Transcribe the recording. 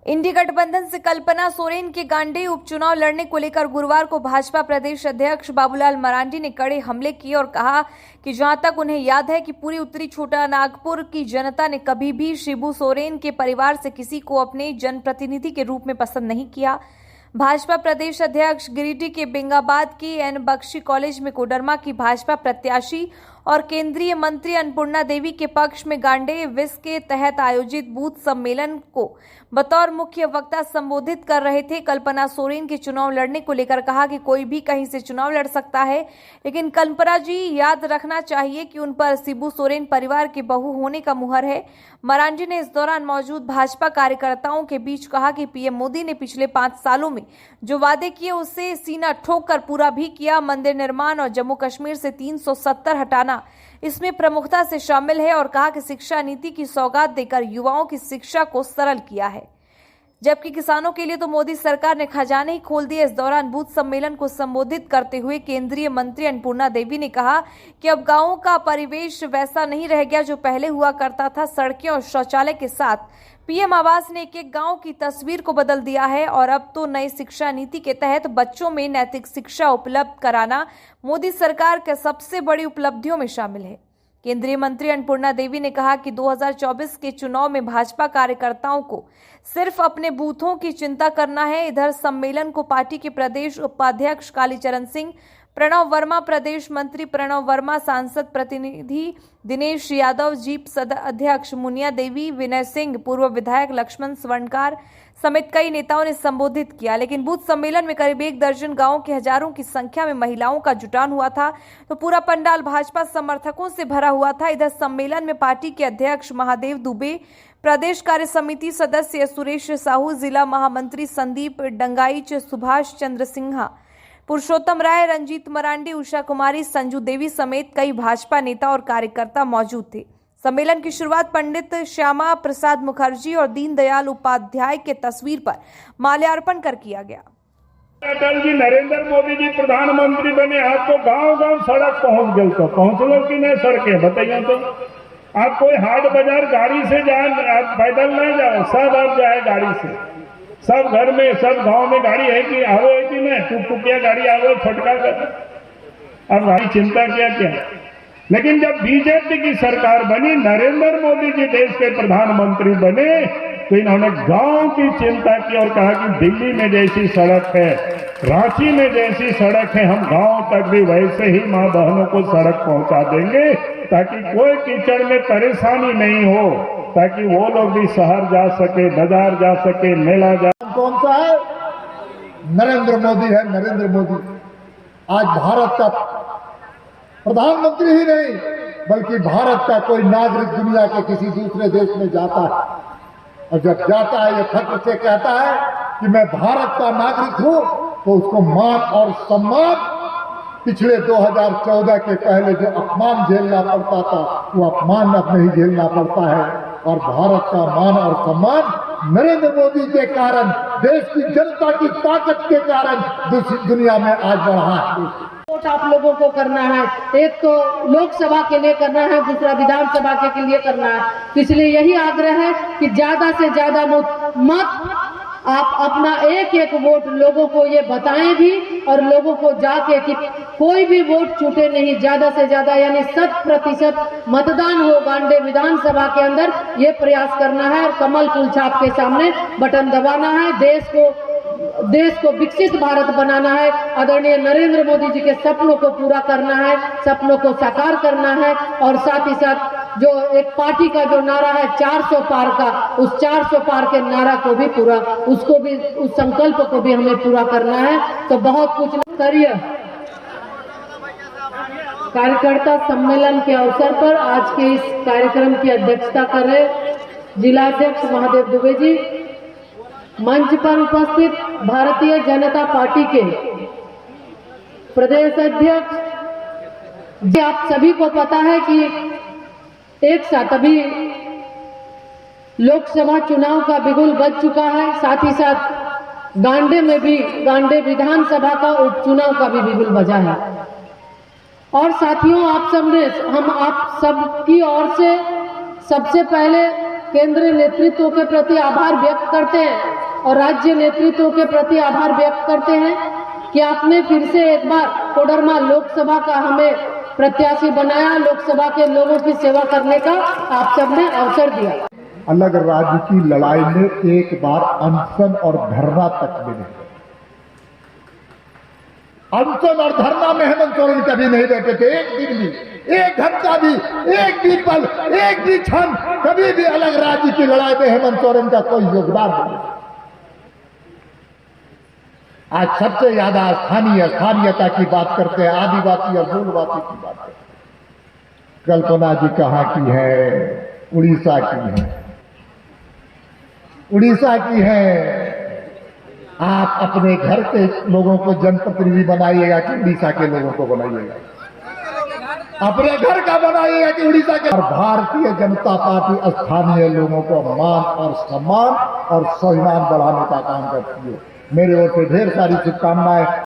इंडी गठबंधन से कल्पना सोरेन के गांडे उपचुनाव लड़ने को लेकर गुरुवार को भाजपा प्रदेश अध्यक्ष बाबूलाल मरांडी ने कड़े हमले किए और कहा कि जहां तक उन्हें याद है कि पूरी उत्तरी छोटा नागपुर की जनता ने कभी भी शिबू सोरेन के परिवार से किसी को अपने जनप्रतिनिधि के रूप में पसंद नहीं किया। भाजपा प्रदेश अध्यक्ष गिरिडीह के बेंगाबाद की एन बख्शी कॉलेज में कोडरमा की भाजपा प्रत्याशी और केंद्रीय मंत्री अन्नपूर्णा देवी के पक्ष में गांडे विस के तहत आयोजित बूथ सम्मेलन को बतौर मुख्य वक्ता संबोधित कर रहे थे। कल्पना सोरेन के चुनाव लड़ने को लेकर कहा कि कोई भी कहीं से चुनाव लड़ सकता है, लेकिन कल्पना जी याद रखना चाहिए कि उन पर शिबू सोरेन परिवार के बहू होने का मुहर है। मरांडी ने इस दौरान मौजूद भाजपा कार्यकर्ताओं के बीच कहा कि पीएम मोदी ने पिछले 5 सालों में जो वादे किए उससे सीना ठोक कर पूरा भी किया। मंदिर निर्माण और जम्मू कश्मीर से 370 हटाना इसमें प्रमुखता से शामिल है और कहा कि शिक्षा नीति की सौगात देकर युवाओं की शिक्षा को सरल किया है, जबकि किसानों के लिए तो मोदी सरकार ने खजाने ही खोल दिए। इस दौरान बूथ सम्मेलन को संबोधित करते हुए केंद्रीय मंत्री अन्नपूर्णा देवी ने कहा कि अब गांवों का परिवेश वैसा नहीं रह गया जो पहले हुआ करता था। सड़कें और शौचालय के साथ पीएम आवास ने एक गांव की तस्वीर को बदल दिया है और अब तो नई शिक्षा नीति के तहत बच्चों में नैतिक शिक्षा उपलब्ध कराना मोदी सरकार के सबसे बड़ी उपलब्धियों में शामिल है। केंद्रीय मंत्री अन्नपूर्णा देवी ने कहा कि 2024 के चुनाव में भाजपा कार्यकर्ताओं को सिर्फ अपने बूथों की चिंता करना है। इधर सम्मेलन को पार्टी के प्रदेश उपाध्यक्ष कालीचरण सिंह, प्रणव वर्मा प्रदेश मंत्री प्रणव वर्मा, सांसद प्रतिनिधि दिनेश यादव, जीप अध्यक्ष मुनिया देवी, विनय सिंह, पूर्व विधायक लक्ष्मण स्वर्णकार समेत कई नेताओं ने संबोधित किया। लेकिन बूथ सम्मेलन में करीब 1 दर्जन गांवों के हजारों की संख्या में महिलाओं का जुटान हुआ था, तो पूरा पंडाल भाजपा समर्थकों से भरा हुआ था। इधर सम्मेलन में पार्टी के अध्यक्ष महादेव दुबे, प्रदेश कार्य समिति सदस्य सुरेश साहू, जिला महामंत्री संदीप डंगाईच, सुभाष चंद्र सिन्हा, पुरुषोत्तम राय, रंजीत मरांडी, उषा कुमारी, संजू देवी समेत कई भाजपा नेता और कार्यकर्ता मौजूद थे। सम्मेलन की शुरुआत पंडित श्यामा प्रसाद मुखर्जी और दीनदयाल उपाध्याय के तस्वीर पर माल्यार्पण कर किया गया। अटल जी नरेंद्र मोदी जी प्रधानमंत्री बने, आपको गांव-गांव सड़क पहुंच गई, तो पहुंच लो कि नहीं सड़कें बताइए। तो आप कोई हाट बाजार गाड़ी से जाए, आप पैदल नहीं जाओ, सब आप जाए गाड़ी से। सब घर में सब गांव में गाड़ी है कि आवो है कि नहीं, टुकटुकिया गाड़ी आवो फटका कर, अब गाड़ी चिंता क्या। लेकिन जब बीजेपी की सरकार बनी, नरेंद्र मोदी जी देश के प्रधानमंत्री बने, तो इन्होंने गांव की चिंता की और कहा कि दिल्ली में जैसी सड़क है, रांची में जैसी सड़क है, हम गांव तक भी वैसे ही मां बहनों को सड़क पहुंचा देंगे ताकि कोई कीचड़ में परेशानी नहीं हो, ताकि वो लोग भी शहर जा सके, बाजार जा सके, मेला जा। कौन सा है? नरेंद्र मोदी है। नरेंद्र मोदी आज भारत का प्रधानमंत्री ही नहीं बल्कि भारत का कोई नागरिक दुनिया के किसी दूसरे देश में जाता है और जब जाता है ये फख्र से कहता है कि मैं भारत का नागरिक हूं, तो उसको मान और सम्मान, पिछले 2014 के पहले जो अपमान झेलना पड़ता था वो अपमान अब नहीं झेलना पड़ता है और भारत का मान और सम्मान नरेंद्र मोदी के कारण, देश की जनता की ताकत के कारण दुनिया में आज बढ़ा है। वोट आप लोगों को करना है, एक तो लोकसभा के लिए करना है, दूसरा विधानसभा के लिए करना है। तो इसलिए यही आग्रह है कि ज्यादा से ज्यादा मत आप अपना एक वोट लोगों को ये बताएं भी और लोगों को जाके कि कोई भी वोट छूटे नहीं, ज्यादा से ज्यादा यानी 100% मतदान हो गांडे विधानसभा के अंदर, ये प्रयास करना है और कमल फूल छाप के सामने बटन दबाना है। देश को विकसित भारत बनाना है, आदरणीय नरेंद्र मोदी जी के सपनों को पूरा करना है, सपनों को साकार करना है और साथ ही साथ जो एक पार्टी का जो नारा है 400 पार का, उस 400 पार के नारा को भी पूरा, उसको भी, उस संकल्प को भी हमें पूरा करना है। तो बहुत कुछ करिए। कार्यकर्ता सम्मेलन के अवसर पर आज के इस कार्यक्रम की अध्यक्षता कर रहे जिलाध्यक्ष महादेव दुबे जी, मंच पर उपस्थित भारतीय जनता पार्टी के प्रदेश अध्यक्ष जी, आप सभी को पता है कि एक साथ अभी लोकसभा चुनाव का बिगुल बज चुका है, साथ ही साथ गांडे में भी, गांडे विधानसभा का उपचुनाव का भी बिगुल बजा है। और साथियों, आप सब की ओर से सबसे पहले केंद्रीय नेतृत्व के प्रति आभार व्यक्त करते हैं और राज्य नेतृत्व के प्रति आभार व्यक्त करते हैं कि आपने फिर से एक बार कोडरमा लोकसभा का हमें प्रत्याशी बनाया, लोकसभा के लोगों की सेवा करने का आप सबने अवसर दिया। अलग राज्य की लड़ाई में एक बार अनशन और धरना तक मिले। अनशन और धरना में हेमंत सोरेन कभी नहीं बैठे थे, एक दिन भी, एक घंटा भी, एक भी पल, एक भी क्षण कभी भी अलग राज्य की लड़ाई में हेमंत सोरेन का कोई योगदान नहीं। आज सबसे ज्यादा स्थानीयता की बात करते हैं, आदिवासी और मूलवासी की बात करते हैं। कल्पना जी कहाँ की है? उड़ीसा की है, उड़ीसा की है। आप अपने घर के लोगों को जनप्रतिनिधि बनाइएगा कि उड़ीसा के लोगों को बनाइएगा? अपने घर का बनाइएगा कि उड़ीसा के? और भारतीय जनता पार्टी स्थानीय लोगों को मान और सम्मान और स्वाभिमान बढ़ाने का काम करती है। मेरे ओर से ढेर सारी शुभकामनाएं।